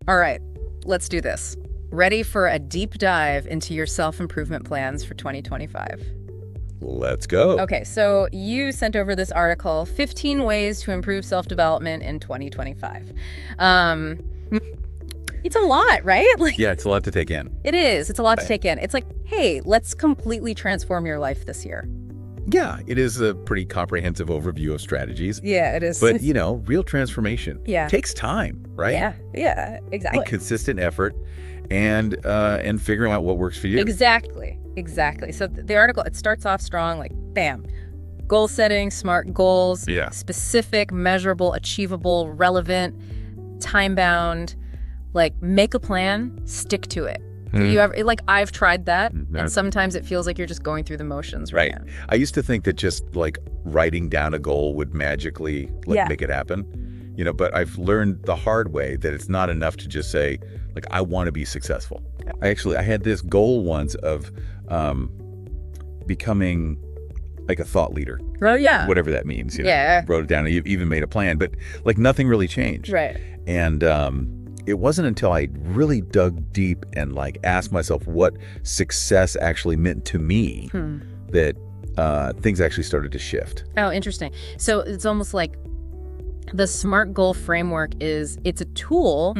All right, let's do this. Ready for a deep dive into your self-improvement plans for 2025? Let's go. Okay, so you sent over this article, 15 Ways to Improve Self-Development in 2025. It's a lot, right? Yeah, it's a lot to take in. It is. It's a lot to take in. It's like, hey, let's completely transform your life this year. Yeah, it is a pretty comprehensive overview of strategies. Yeah, it is. But, real transformation takes time, right? Yeah, exactly. And consistent effort and figuring out what works for you. Exactly. So the article, it starts off strong, like, bam. Goal setting, SMART goals. Yeah. Specific, measurable, achievable, relevant, time-bound. Like, make a plan, stick to it. You ever, like, I've tried that, and sometimes it feels like you're just going through the motions right now. I used to think that just, like, writing down a goal would magically make it happen. But I've learned the hard way that it's not enough to just say, like, I want to be successful. I had this goal once of becoming, like, a thought leader. Oh, yeah. Whatever that means. Wrote it down, even made a plan, but, like, nothing really changed. Right. And it wasn't until I really dug deep and, like, asked myself what success actually meant to me that things actually started to shift. Oh, interesting. So it's almost like the SMART goal framework it's a tool,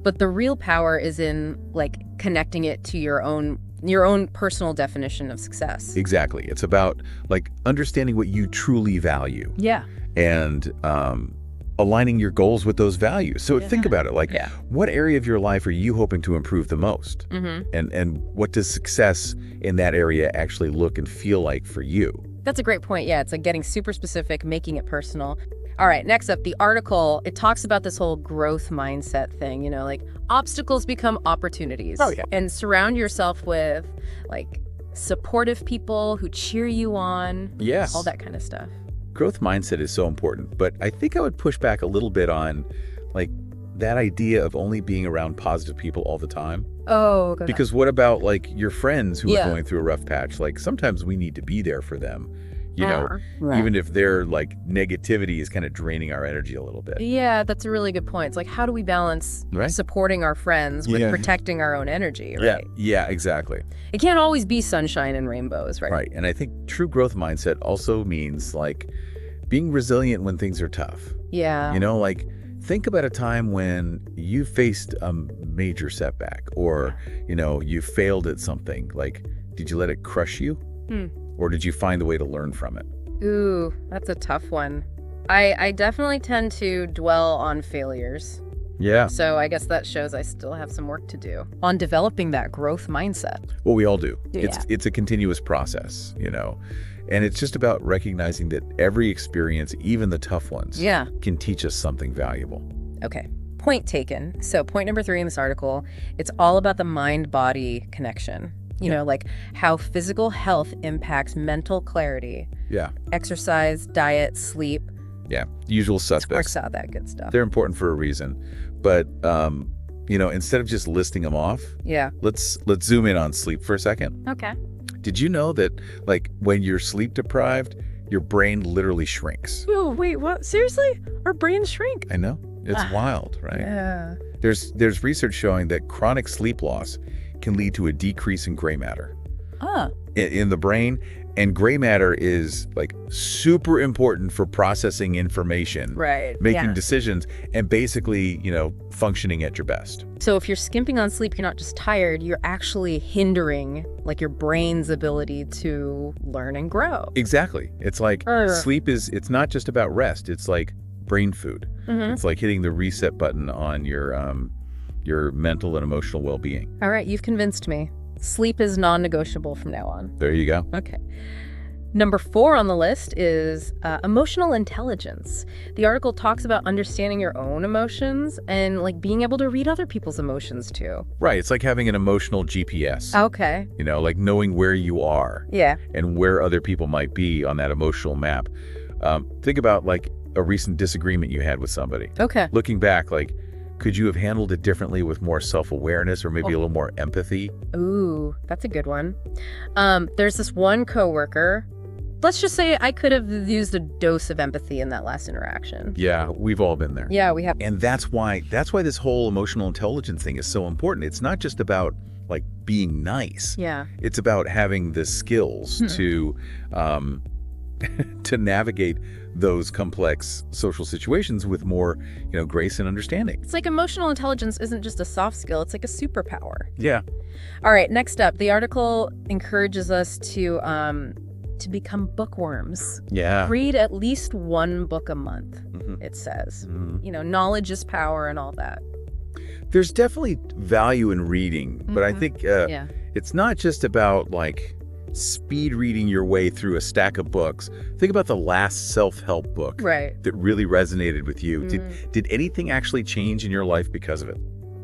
but the real power is in, like, connecting it to your own personal definition of success. Exactly. It's about, like, understanding what you truly value. Yeah. And aligning your goals with those values. So think about it, like, what area of your life are you hoping to improve the most? And what does success in that area actually look and feel like for you? That's a great point. Yeah, it's like getting super specific, making it personal. All right, next up, the article, it talks about this whole growth mindset thing, like, obstacles become opportunities. Oh, yeah. And surround yourself with, like, supportive people who cheer you on. Yes. All that kind of stuff. Growth mindset is so important, but I think I would push back a little bit on, like, that idea of only being around positive people all the time. Oh, good. Because what about, like, your friends who are going through a rough patch? Like, sometimes we need to be there for them, even if their, like, negativity is kind of draining our energy a little bit. Yeah, that's a really good point. It's like, how do we balance supporting our friends with protecting our own energy, right? Yeah, exactly. It can't always be sunshine and rainbows, right? Right, and I think true growth mindset also means, like, being resilient when things are tough. Yeah. Like, think about a time when you faced a major setback or, you failed at something. Like, did you let it crush you? Or did you find a way to learn from it? Ooh, that's a tough one. I definitely tend to dwell on failures. Yeah. So I guess that shows I still have some work to do on developing that growth mindset. Well, we all do. Yeah. It's a continuous process, And it's just about recognizing that every experience, even the tough ones, can teach us something valuable. Okay, point taken. So point number 3 in this article, it's all about the mind-body connection. Like how physical health impacts mental clarity. Yeah. Exercise, diet, sleep. Yeah, usual suspects. Works out that good stuff. They're important for a reason. But, instead of just listing them off, let's zoom in on sleep for a second. Okay. Did you know that, like, when you're sleep deprived, your brain literally shrinks? Oh, wait, what? Seriously? Our brains shrink? I know. It's wild, right? Yeah. There's research showing that chronic sleep loss can lead to a decrease in gray matter in the brain. And gray matter is, like, super important for processing information, making decisions, and basically, functioning at your best. So if you're skimping on sleep, you're not just tired, you're actually hindering, like, your brain's ability to learn and grow. Exactly. It's like sleep it's not just about rest. It's like brain food. It's like hitting the reset button on your mental and emotional well-being. All right, you've convinced me. Sleep is non-negotiable from now on. There you go. Okay. Number 4 on the list is emotional intelligence. The article talks about understanding your own emotions and, like, being able to read other people's emotions too. Right. It's like having an emotional GPS. Okay. Like knowing where you are. Yeah. And where other people might be on that emotional map. Think about, like, a recent disagreement you had with somebody. Okay. Looking back, like, could you have handled it differently with more self-awareness or maybe a little more empathy? Ooh, that's a good one. There's this one coworker let's just say I could have used a dose of empathy in that last interaction. Yeah, we've all been there. Yeah, we have. And that's why this whole emotional intelligence thing is so important. It's not just about like being nice. Yeah. It's about having the skills to to navigate those complex social situations with more, grace and understanding. It's like emotional intelligence isn't just a soft skill, it's like a superpower. Yeah. All right, next up, the article encourages us to become bookworms. Yeah. Read at least one book a month, it says. Knowledge is power and all that. There's definitely value in reading, but I think it's not just about like speed reading your way through a stack of books. Think about the last self-help book that really resonated with you. Did anything actually change in your life because of it?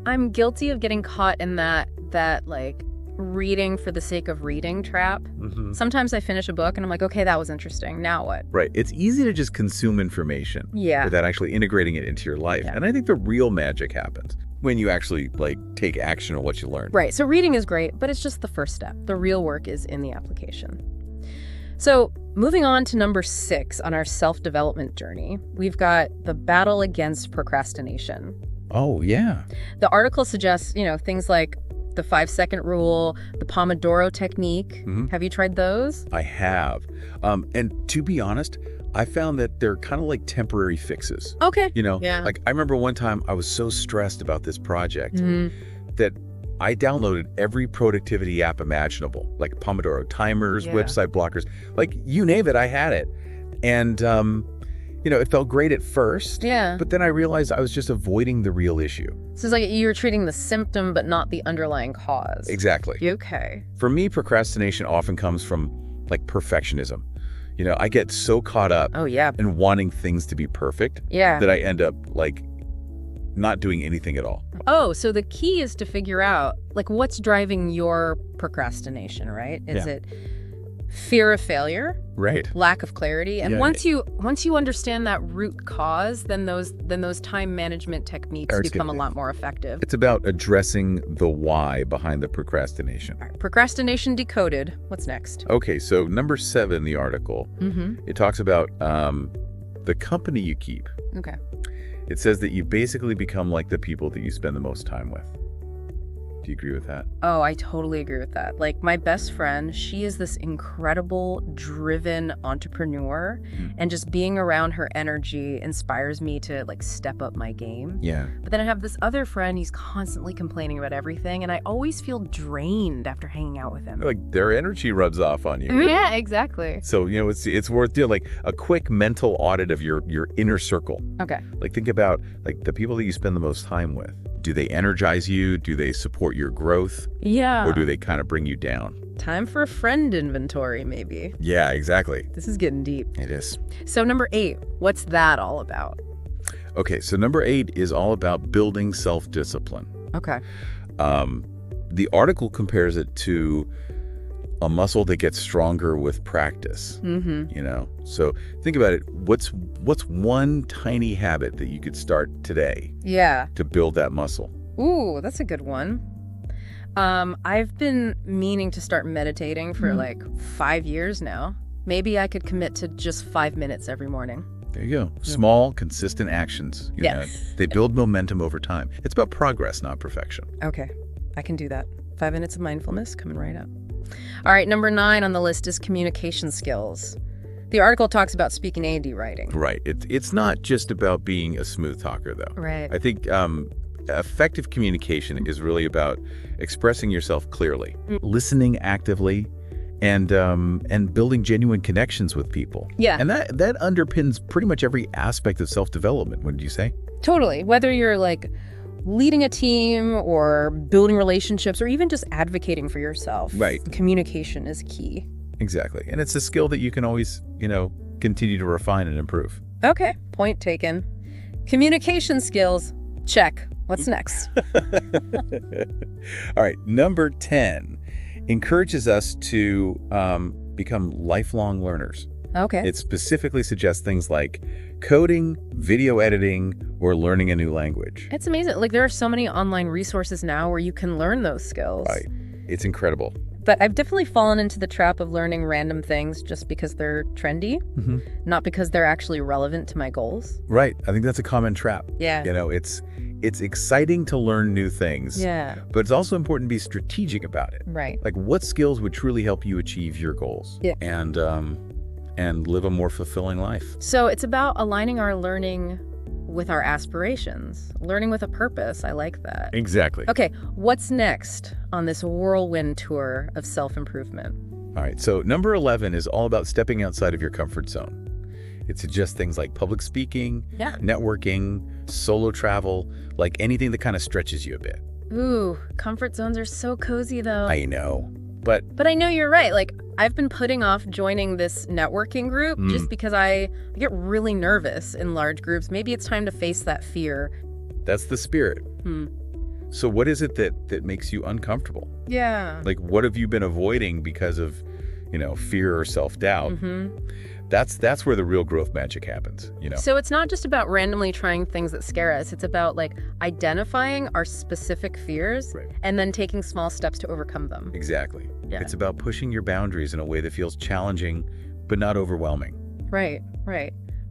I'm guilty of getting caught in that like reading for the sake of reading trap. Sometimes I finish a book and I'm like, okay, that was interesting. Now what? Right. It's easy to just consume information without actually integrating it into your life. And I think the real magic happens when you actually like take action on what you learn. Right. So reading is great, but it's just the first step. The real work is in the application. So moving on to number 6 on our self-development journey, we've got the battle against procrastination. Oh, yeah. The article suggests, things like the 5-second rule, the Pomodoro technique. Have you tried those? I have. And to be honest, I found that they're kind of like temporary fixes. Okay. Like I remember one time I was so stressed about this project that I downloaded every productivity app imaginable, like Pomodoro timers, website blockers, like you name it, I had it. And, it felt great at first. Yeah. But then I realized I was just avoiding the real issue. So it's like you were treating the symptom, but not the underlying cause. Exactly. Okay. For me, procrastination often comes from like perfectionism. I get so caught up in wanting things to be perfect that I end up like not doing anything at all. Oh, so the key is to figure out like what's driving your procrastination, right? Is it fear of failure? Right. Lack of clarity. And once you understand that root cause, then those time management techniques become a lot more effective. It's about addressing the why behind the procrastination. All right, procrastination decoded. What's next? Okay, so number 7 in the article, it talks about the company you keep. Okay. It says that you basically become like the people that you spend the most time with. Do you agree with that? Oh, I totally agree with that. Like my best friend, she is this incredible, driven entrepreneur, and just being around her energy inspires me to like step up my game. Yeah. But then I have this other friend, he's constantly complaining about everything, and I always feel drained after hanging out with him. Like their energy rubs off on you. Yeah, exactly. So, it's worth doing like a quick mental audit of your inner circle. Okay. Like think about like the people that you spend the most time with. Do they energize you? Do they support your growth? Yeah. Or do they kind of bring you down? Time for a friend inventory, maybe. Yeah, exactly. This is getting deep. It is. So number 8, what's that all about? Okay, so number 8 is all about building self-discipline. Okay. The article compares it to a muscle that gets stronger with practice. So think about it. What's one tiny habit that you could start today to build that muscle? Ooh, that's a good one. I've been meaning to start meditating for like 5 years now. Maybe I could commit to just 5 minutes every morning. There you go. Small, consistent actions. They build momentum over time. It's about progress, not perfection. Okay, I can do that. 5 minutes of mindfulness coming right up. All right, number 9 on the list is communication skills. The article talks about speaking and writing. Right. It's not just about being a smooth talker, though. Right. I think effective communication is really about expressing yourself clearly, listening actively, and building genuine connections with people. Yeah. And that underpins pretty much every aspect of self-development, wouldn't you say? Totally. Whether you're like leading a team or building relationships or even just advocating for yourself. Right. Communication is key. Exactly. And it's a skill that you can always, continue to refine and improve. Okay. Point taken. Communication skills. Check. What's next? All right. Number 10 encourages us to become lifelong learners. Okay. It specifically suggests things like coding, video editing, or learning a new language. It's amazing. Like there are so many online resources now where you can learn those skills. Right. It's incredible. But I've definitely fallen into the trap of learning random things just because they're trendy, not because they're actually relevant to my goals. Right. I think that's a common trap. Yeah. You know, it's exciting to learn new things. Yeah. But it's also important to be strategic about it. Right. Like, what skills would truly help you achieve your goals? Yeah. And live a more fulfilling life. So it's about aligning our learning with our aspirations, learning with a purpose. I like that. Exactly. Okay, what's next on this whirlwind tour of self-improvement? All right, so number 11 is all about stepping outside of your comfort zone. It suggests things like public speaking, networking, solo travel, like anything that kind of stretches you a bit. Ooh, comfort zones are so cozy though. I know, but I know you're right. Like, I've been putting off joining this networking group just because I get really nervous in large groups. Maybe it's time to face that fear. that's the spirit. So what is it that makes you uncomfortable? Yeah. Like, what have you been avoiding because of, fear or self-doubt? That's where the real growth magic happens, So it's not just about randomly trying things that scare us. It's about like identifying our specific fears and then taking small steps to overcome them. Exactly. Yeah. It's about pushing your boundaries in a way that feels challenging, but not overwhelming. Right.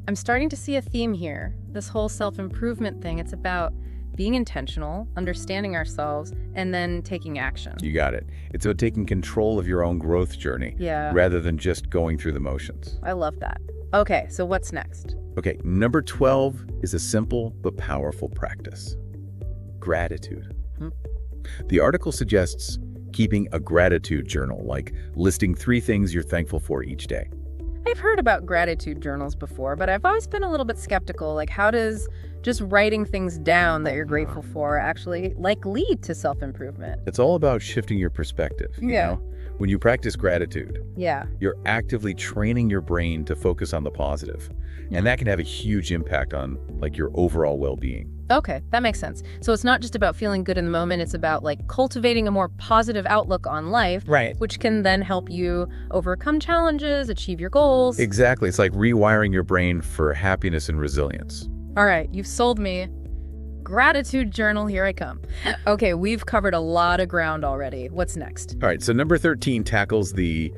I'm starting to see a theme here. This whole self-improvement thing, it's about being intentional, understanding ourselves, and then taking action. You got it. It's about taking control of your own growth journey rather than just going through the motions. I love that. Okay, so what's next? Okay, number 12 is a simple but powerful practice. Gratitude. The article suggests keeping a gratitude journal, like listing 3 things you're thankful for each day. I've heard about gratitude journals before, but I've always been a little bit skeptical. Like, how does just writing things down that you're grateful for actually, lead to self-improvement? It's all about shifting your perspective. You know? When you practice gratitude, you're actively training your brain to focus on the positive. And that can have a huge impact on, your overall well-being. Okay, that makes sense. So it's not just about feeling good in the moment, it's about cultivating a more positive outlook on life, which can then help you overcome challenges, achieve your goals. Exactly. It's like rewiring your brain for happiness and resilience. All right, you've sold me. Gratitude journal, here I come. Okay, we've covered a lot of ground already. What's next? All right, so number 13 tackles the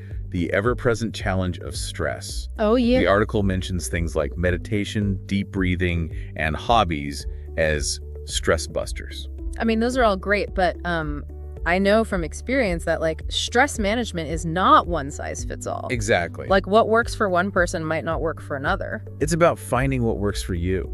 ever-present challenge of stress. Oh, yeah. The article mentions things like meditation, deep breathing, and hobbies as stress busters. I mean, those are all great, but I know from experience that stress management is not one size fits all. Exactly. What works for one person might not work for another. It's about finding what works for you,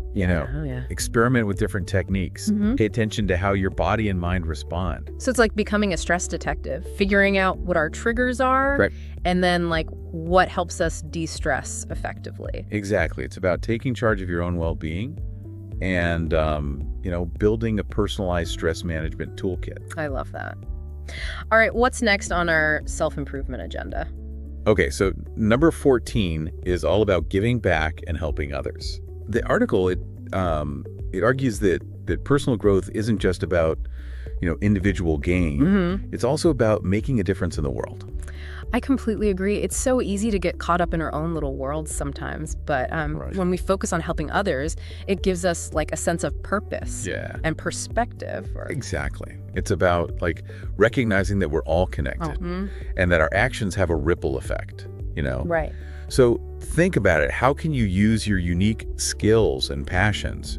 Experiment with different techniques. Pay attention to how your body and mind respond. So it's like becoming a stress detective, figuring out what our triggers are, and then what helps us de-stress effectively. Exactly. It's about taking charge of your own well-being and, building a personalized stress management toolkit. I love that. All right, what's next on our self-improvement agenda? Okay, so number 14 is all about giving back and helping others. The article, it argues that personal growth isn't just about, individual gain. It's also about making a difference in the world. I completely agree. It's so easy to get caught up in our own little worlds sometimes, but when we focus on helping others, it gives us a sense of purpose and perspective. Exactly. It's about recognizing that we're all connected and that our actions have a ripple effect, Right. So think about it. How can you use your unique skills and passions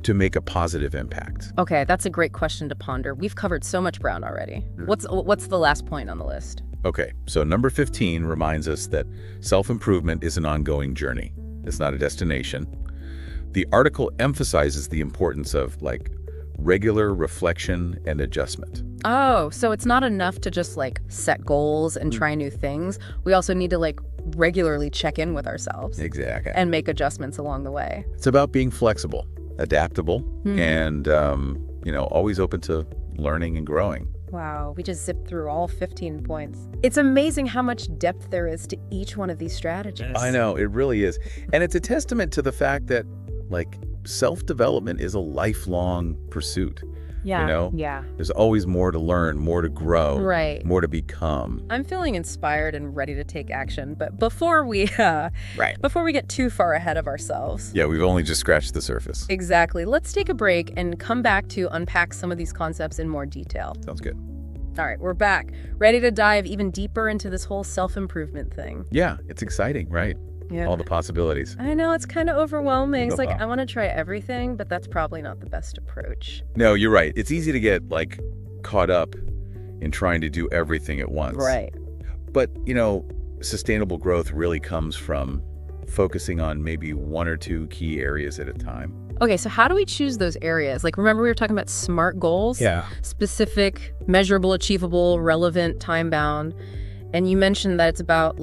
to make a positive impact? Okay, that's a great question to ponder. We've covered so much ground already. What's the last point on the list? Okay, so number 15 reminds us that self-improvement is an ongoing journey. It's not a destination. The article emphasizes the importance of regular reflection and adjustment. Oh, so it's not enough to just set goals and try new things. We also need to regularly check in with ourselves. Exactly. And make adjustments along the way. It's about being flexible, adaptable, and always open to learning and growing. Wow, we just zipped through all 15 points. It's amazing how much depth there is to each one of these strategies. I know, it really is. And it's a testament to the fact that self-development is a lifelong pursuit. There's always more to learn, more to grow, more to become. I'm feeling inspired and ready to take action, but before we get too far ahead of ourselves. Yeah, we've only just scratched the surface. Exactly. Let's take a break and come back to unpack some of these concepts in more detail. Sounds good. All right, we're back. Ready to dive even deeper into this whole self-improvement thing. Yeah, it's exciting, right? Yeah. All the possibilities. I know, it's kind of overwhelming. It's like, I want to try everything, but that's probably not the best approach. No, you're right. It's easy to get, caught up in trying to do everything at once. Right. But, sustainable growth really comes from focusing on maybe one or two key areas at a time. Okay, so how do we choose those areas? Remember we were talking about SMART goals? Yeah. Specific, measurable, achievable, relevant, time-bound. And you mentioned that it's about,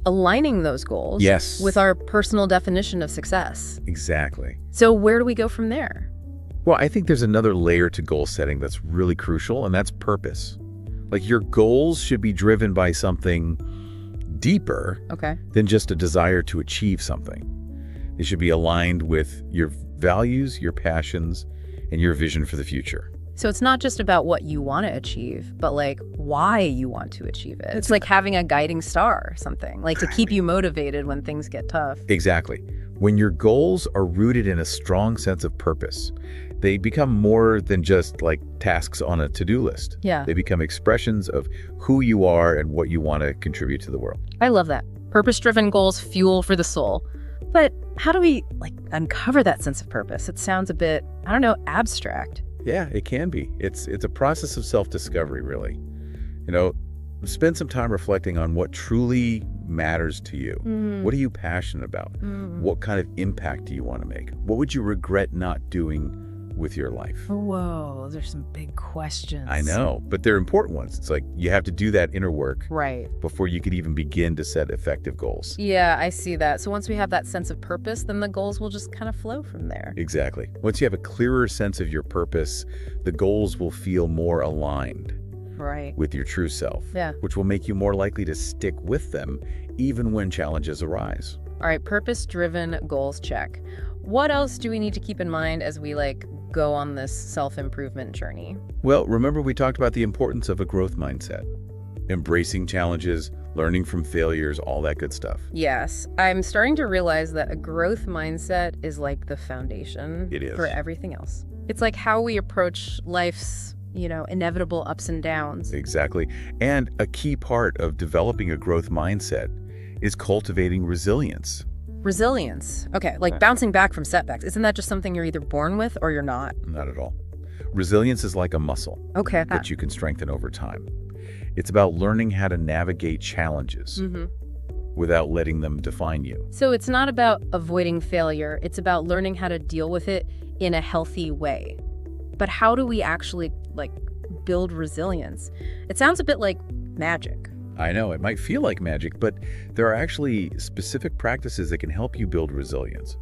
aligning those goals with our personal definition of success. Exactly. So where do we go from there? Well, I think there's another layer to goal setting that's really crucial, and that's purpose. Your goals should be driven by something deeper than just a desire to achieve something. They should be aligned with your values, your passions, and your vision for the future. So it's not just about what you want to achieve, but why you want to achieve it. It's like having a guiding star or something, to keep you motivated when things get tough. Exactly. When your goals are rooted in a strong sense of purpose, they become more than just tasks on a to-do list. Yeah. They become expressions of who you are and what you want to contribute to the world. I love that. Purpose-driven goals, fuel for the soul. But how do we uncover that sense of purpose? It sounds a bit, abstract. Yeah, it can be. It's a process of self-discovery, really. Spend some time reflecting on what truly matters to you. What are you passionate about? What kind of impact do you want to make? What would you regret not doing with your life? Whoa, those are some big questions. I know, but they're important ones. It's you have to do that inner work before you could even begin to set effective goals. Yeah, I see that. So once we have that sense of purpose, then the goals will just kind of flow from there. Exactly. Once you have a clearer sense of your purpose, the goals will feel more aligned with your true self, which will make you more likely to stick with them even when challenges arise. All right, purpose-driven goals check. What else do we need to keep in mind as we go on this self-improvement journey? Well, remember we talked about the importance of a growth mindset, embracing challenges, learning from failures, all that good stuff. Yes, I'm starting to realize that a growth mindset is the foundation for everything else. It's how we approach life's inevitable ups and downs. Exactly. And a key part of developing a growth mindset is cultivating resilience. Resilience. Okay, bouncing back from setbacks. Isn't that just something you're either born with or you're not? Not at all. Resilience is like a muscle that you can strengthen over time. It's about learning how to navigate challenges without letting them define you. So it's not about avoiding failure. It's about learning how to deal with it in a healthy way. But how do we actually build resilience? It sounds a bit like magic. I know, it might feel like magic, but there are actually specific practices that can help you build resilience.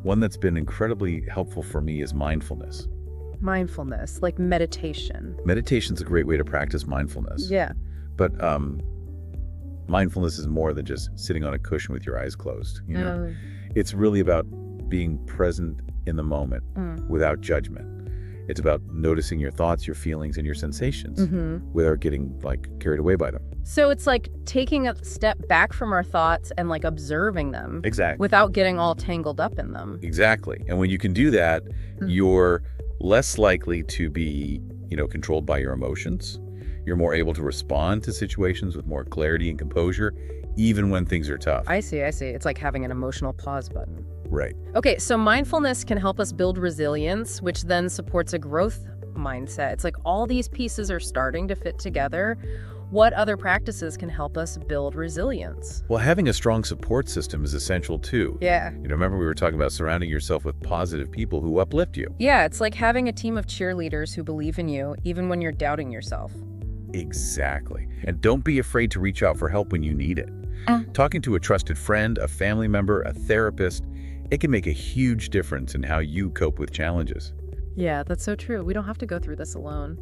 One that's been incredibly helpful for me is mindfulness. Mindfulness, like meditation. Meditation's a great way to practice mindfulness. Yeah. But mindfulness is more than just sitting on a cushion with your eyes closed. It's really about being present in the moment without judgment. It's about noticing your thoughts, your feelings, and your sensations without getting carried away by them. So it's taking a step back from our thoughts and observing them. Exactly. Without getting all tangled up in them. Exactly. And when you can do that, you're less likely to be, controlled by your emotions. You're more able to respond to situations with more clarity and composure, even when things are tough. I see. It's like having an emotional pause button. Right. Okay, so mindfulness can help us build resilience, which then supports a growth mindset. It's all these pieces are starting to fit together. What other practices can help us build resilience? Well, having a strong support system is essential too. Yeah. Remember we were talking about surrounding yourself with positive people who uplift you. Yeah, it's like having a team of cheerleaders who believe in you, even when you're doubting yourself. Exactly. And don't be afraid to reach out for help when you need it. Talking to a trusted friend, a family member, a therapist, it can make a huge difference in how you cope with challenges. Yeah, that's so true. We don't have to go through this alone.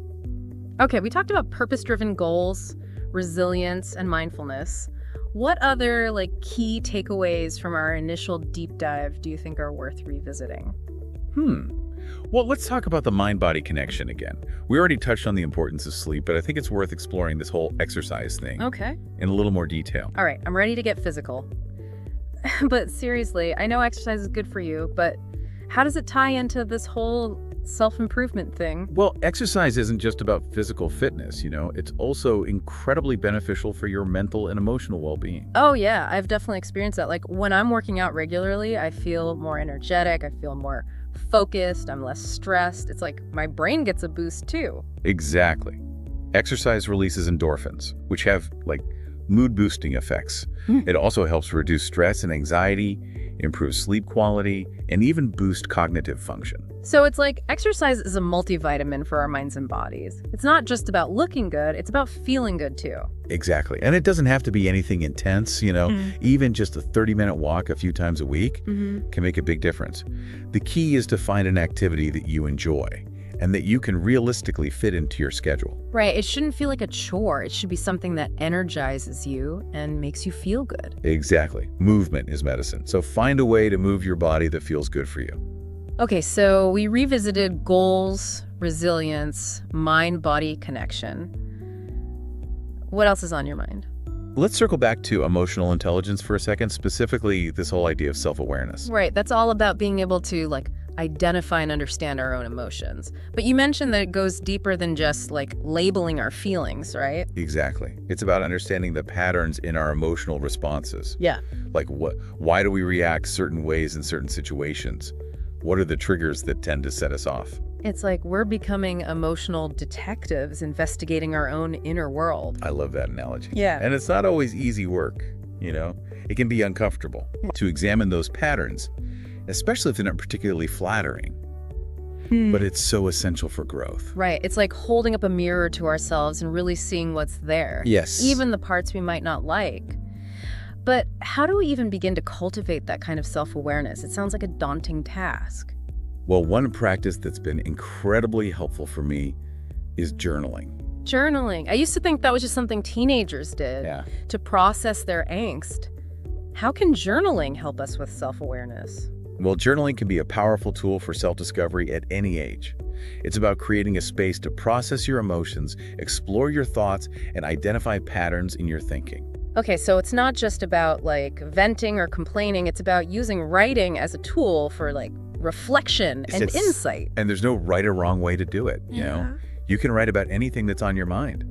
Okay, we talked about purpose-driven goals, resilience, and mindfulness. What other key takeaways from our initial deep dive do you think are worth revisiting? Well, let's talk about the mind-body connection again. We already touched on the importance of sleep, but I think it's worth exploring this whole exercise thing in a little more detail. All right, I'm ready to get physical. But seriously, I know exercise is good for you, but how does it tie into this whole self-improvement thing. Well, exercise isn't just about physical fitness, it's also incredibly beneficial for your mental and emotional well-being. Oh yeah, I've definitely experienced that. Like when I'm working out regularly, I feel more energetic, I feel more focused, I'm less stressed. It's like my brain gets a boost too. Exactly. Exercise releases endorphins, which have mood-boosting effects. It also helps reduce stress and anxiety, improve sleep quality, and even boost cognitive function. So it's like exercise is a multivitamin for our minds and bodies. It's not just about looking good, it's about feeling good too. Exactly. And it doesn't have to be anything intense, Even just a 30-minute walk a few times a week can make a big difference. The key is to find an activity that you enjoy and that you can realistically fit into your schedule. Right. It shouldn't feel like a chore. It should be something that energizes you and makes you feel good. Exactly. Movement is medicine. So find a way to move your body that feels good for you. Okay, so we revisited goals, resilience, mind-body connection. What else is on your mind? Let's circle back to emotional intelligence for a second, specifically this whole idea of self-awareness. Right. That's all about being able to identify and understand our own emotions. But you mentioned that it goes deeper than just labeling our feelings, right? Exactly. It's about understanding the patterns in our emotional responses. Yeah. Why do we react certain ways in certain situations? What are the triggers that tend to set us off? It's like we're becoming emotional detectives investigating our own inner world. I love that analogy. Yeah. And it's not always easy work, It can be uncomfortable to examine those patterns, especially if they're not particularly flattering. But it's so essential for growth. Right. It's like holding up a mirror to ourselves and really seeing what's there. Yes. Even the parts we might not like. But how do we even begin to cultivate that kind of self-awareness? It sounds like a daunting task. Well, one practice that's been incredibly helpful for me is journaling. Journaling. I used to think that was just something teenagers did to process their angst. How can journaling help us with self-awareness? Well, journaling can be a powerful tool for self-discovery at any age. It's about creating a space to process your emotions, explore your thoughts, and identify patterns in your thinking. Okay, so it's not just about venting or complaining. It's about using writing as a tool for reflection and insight. And there's no right or wrong way to do it, you know? You can write about anything that's on your mind.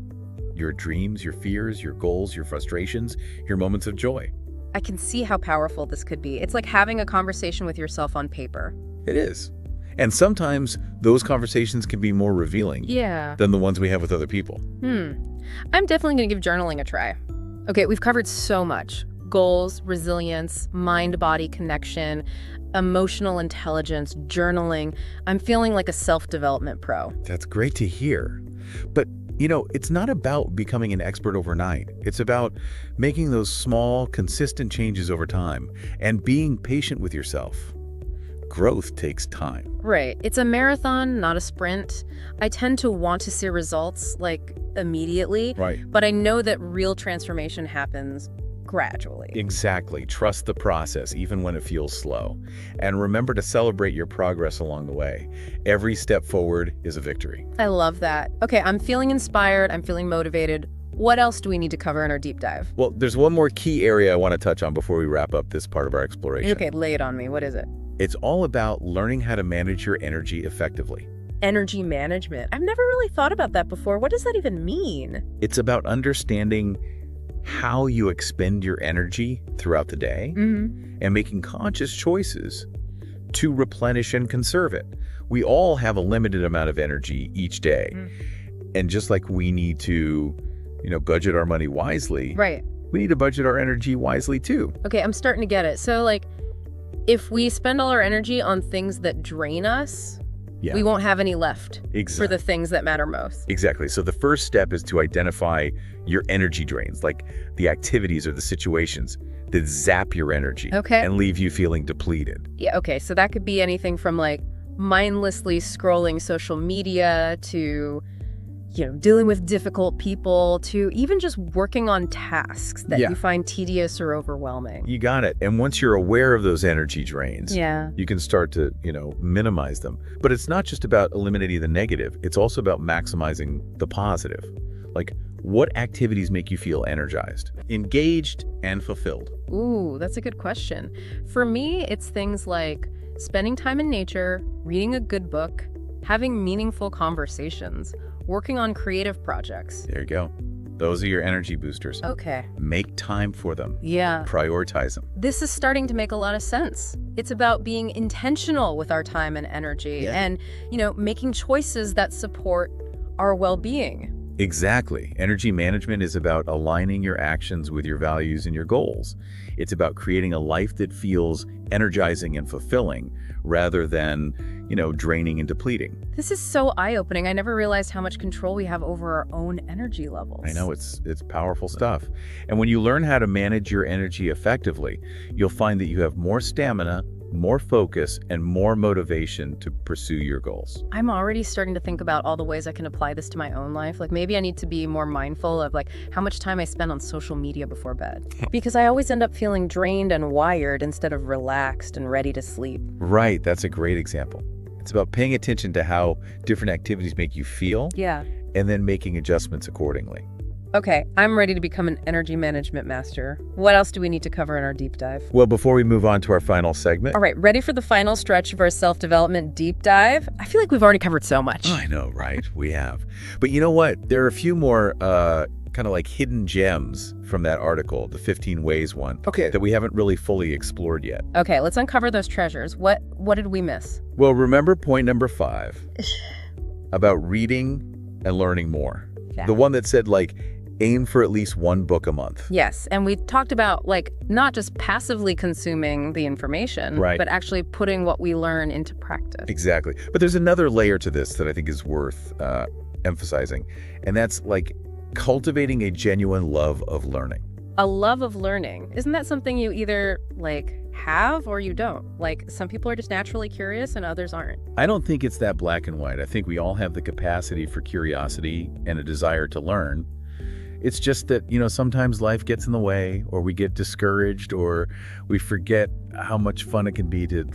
Your dreams, your fears, your goals, your frustrations, your moments of joy. I can see how powerful this could be. It's like having a conversation with yourself on paper. It is. And sometimes those conversations can be more revealing than the ones we have with other people. I'm definitely going to give journaling a try. Okay, we've covered so much. Goals, resilience, mind-body connection, emotional intelligence, journaling. I'm feeling like a self-development pro. That's great to hear. But, it's not about becoming an expert overnight. It's about making those small, consistent changes over time and being patient with yourself. Growth takes time. Right. It's a marathon, not a sprint. I tend to want to see results immediately. Right. But I know that real transformation happens gradually. Exactly. Trust the process, even when it feels slow. And remember to celebrate your progress along the way. Every step forward is a victory. I love that. Okay, I'm feeling inspired. I'm feeling motivated. What else do we need to cover in our deep dive? Well, there's one more key area I want to touch on before we wrap up this part of our exploration. Okay, lay it on me. What is it? It's all about learning how to manage your energy effectively. Energy management. I've never really thought about that before. What does that even mean? It's about understanding how you expend your energy throughout the day and making conscious choices to replenish and conserve it. We all have a limited amount of energy each day. And just like we need to, budget our money wisely, right, we need to budget our energy wisely too. Okay, I'm starting to get it. So if we spend all our energy on things that drain us, we won't have any left for the things that matter most. Exactly. So the first step is to identify your energy drains, like the activities or the situations that zap your energy and leave you feeling depleted. Yeah, okay. So that could be anything from mindlessly scrolling social media to dealing with difficult people to even just working on tasks that you find tedious or overwhelming. You got it. And once you're aware of those energy drains, you can start to, minimize them. But it's not just about eliminating the negative. It's also about maximizing the positive. What activities make you feel energized, engaged, and fulfilled? Ooh, that's a good question. For me, it's things like spending time in nature, reading a good book, having meaningful conversations, working on creative projects. There you go. Those are your energy boosters. Okay. Make time for them. Yeah. Prioritize them. This is starting to make a lot of sense. It's about being intentional with our time and energy and, making choices that support our well-being. Exactly. Energy management is about aligning your actions with your values and your goals. It's about creating a life that feels energizing and fulfilling rather than, draining and depleting. This is so eye-opening. I never realized how much control we have over our own energy levels. I know, it's powerful stuff. And when you learn how to manage your energy effectively, you'll find that you have more stamina, more focus, and more motivation to pursue your goals. I'm already starting to think about all the ways I can apply this to my own life. Like maybe I need to be more mindful of how much time I spend on social media before bed. Because I always end up feeling drained and wired instead of relaxed and ready to sleep. Right, that's a great example. It's about paying attention to how different activities make you feel. Yeah. And then making adjustments accordingly. Okay, I'm ready to become an energy management master. What else do we need to cover in our deep dive? Well, before we move on to our final segment. All right, ready for the final stretch of our self-development deep dive? I feel like we've already covered so much. I know, right? We have. But you know what? There are a few more kind of like hidden gems from that article, the 15 ways one, that we haven't really fully explored yet. Okay, let's uncover those treasures. What did we miss? Well, remember point number 5 about reading and learning more. Yeah. The one that said aim for at least one book a month. Yes, and we talked about not just passively consuming the information, but actually putting what we learn into practice. Exactly. But there's another layer to this that I think is worth emphasizing, and that's cultivating a genuine love of learning. A love of learning. Isn't that something you either have or you don't? Some people are just naturally curious and others aren't. I don't think it's that black and white. I think we all have the capacity for curiosity and a desire to learn. It's just that, sometimes life gets in the way, or we get discouraged, or we forget how much fun it can be to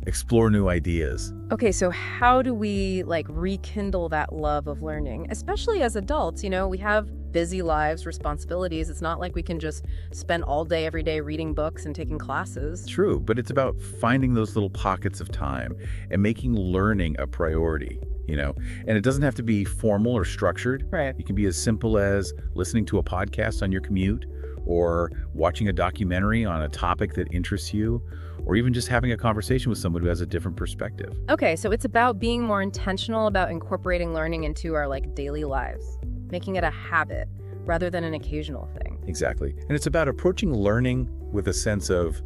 explore new ideas. Okay, so how do we rekindle that love of learning? Especially as adults, we have busy lives, responsibilities. It's not like we can just spend all day, every day reading books and taking classes. True, but it's about finding those little pockets of time and making learning a priority. And it doesn't have to be formal or structured. Right. It can be as simple as listening to a podcast on your commute, or watching a documentary on a topic that interests you, or even just having a conversation with someone who has a different perspective. Okay, so it's about being more intentional about incorporating learning into our daily lives, making it a habit rather than an occasional thing. Exactly. And it's about approaching learning with a sense of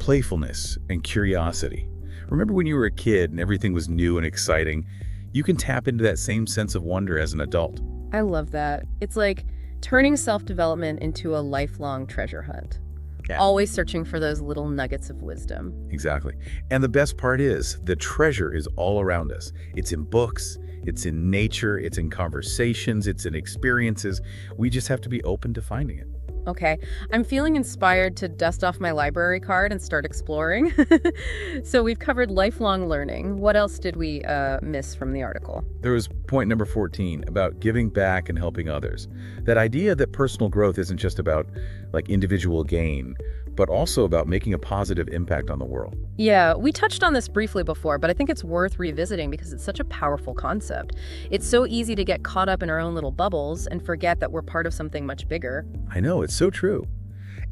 playfulness and curiosity. Remember when you were a kid and everything was new and exciting? You can tap into that same sense of wonder as an adult. I love that. It's turning self-development into a lifelong treasure hunt. Yeah. Always searching for those little nuggets of wisdom. Exactly. And the best part is, the treasure is all around us. It's in books, it's in nature, it's in conversations, it's in experiences. We just have to be open to finding it. Okay, I'm feeling inspired to dust off my library card and start exploring. So we've covered lifelong learning. What else did we miss from the article? There was point number 14 about giving back and helping others. That idea that personal growth isn't just about individual gain, but also about making a positive impact on the world. Yeah, we touched on this briefly before, but I think it's worth revisiting because it's such a powerful concept. It's so easy to get caught up in our own little bubbles and forget that we're part of something much bigger. I know, it's so true.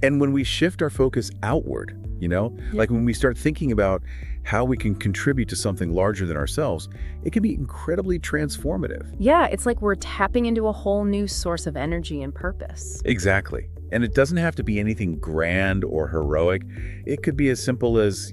And when we shift our focus outward, when we start thinking about how we can contribute to something larger than ourselves, it can be incredibly transformative. Yeah, it's like we're tapping into a whole new source of energy and purpose. Exactly. And it doesn't have to be anything grand or heroic. It could be as simple as,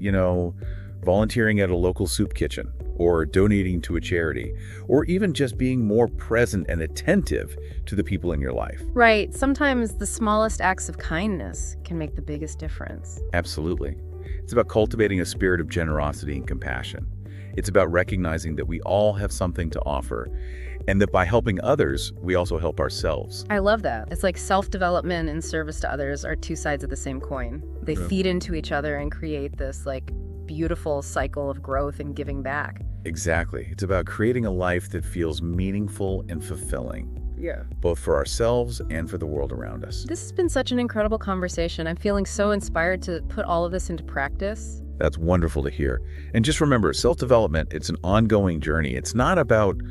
volunteering at a local soup kitchen, or donating to a charity, or even just being more present and attentive to the people in your life. Right. Sometimes the smallest acts of kindness can make the biggest difference. Absolutely. It's about cultivating a spirit of generosity and compassion. It's about recognizing that we all have something to offer, and that by helping others, we also help ourselves. I love that. It's like self-development and service to others are two sides of the same coin. They feed into each other and create this beautiful cycle of growth and giving back. Exactly. It's about creating a life that feels meaningful and fulfilling. Yeah. Both for ourselves and for the world around us. This has been such an incredible conversation. I'm feeling so inspired to put all of this into practice. That's wonderful to hear. And just remember, self-development, it's an ongoing journey. It's not about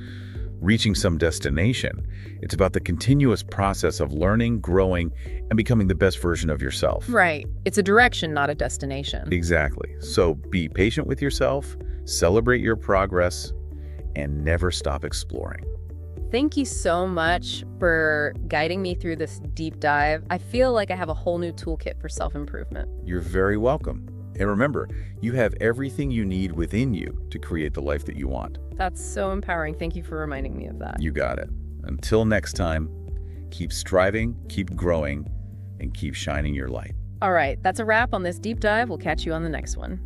reaching some destination. It's about the continuous process of learning, growing, and becoming the best version of yourself. Right. It's a direction, not a destination. Exactly. So be patient with yourself, celebrate your progress, and never stop exploring. Thank you so much for guiding me through this deep dive. I feel like I have a whole new toolkit for self-improvement. You're very welcome. And remember, you have everything you need within you to create the life that you want. That's so empowering. Thank you for reminding me of that. You got it. Until next time, keep striving, keep growing, and keep shining your light. All right, that's a wrap on this deep dive. We'll catch you on the next one.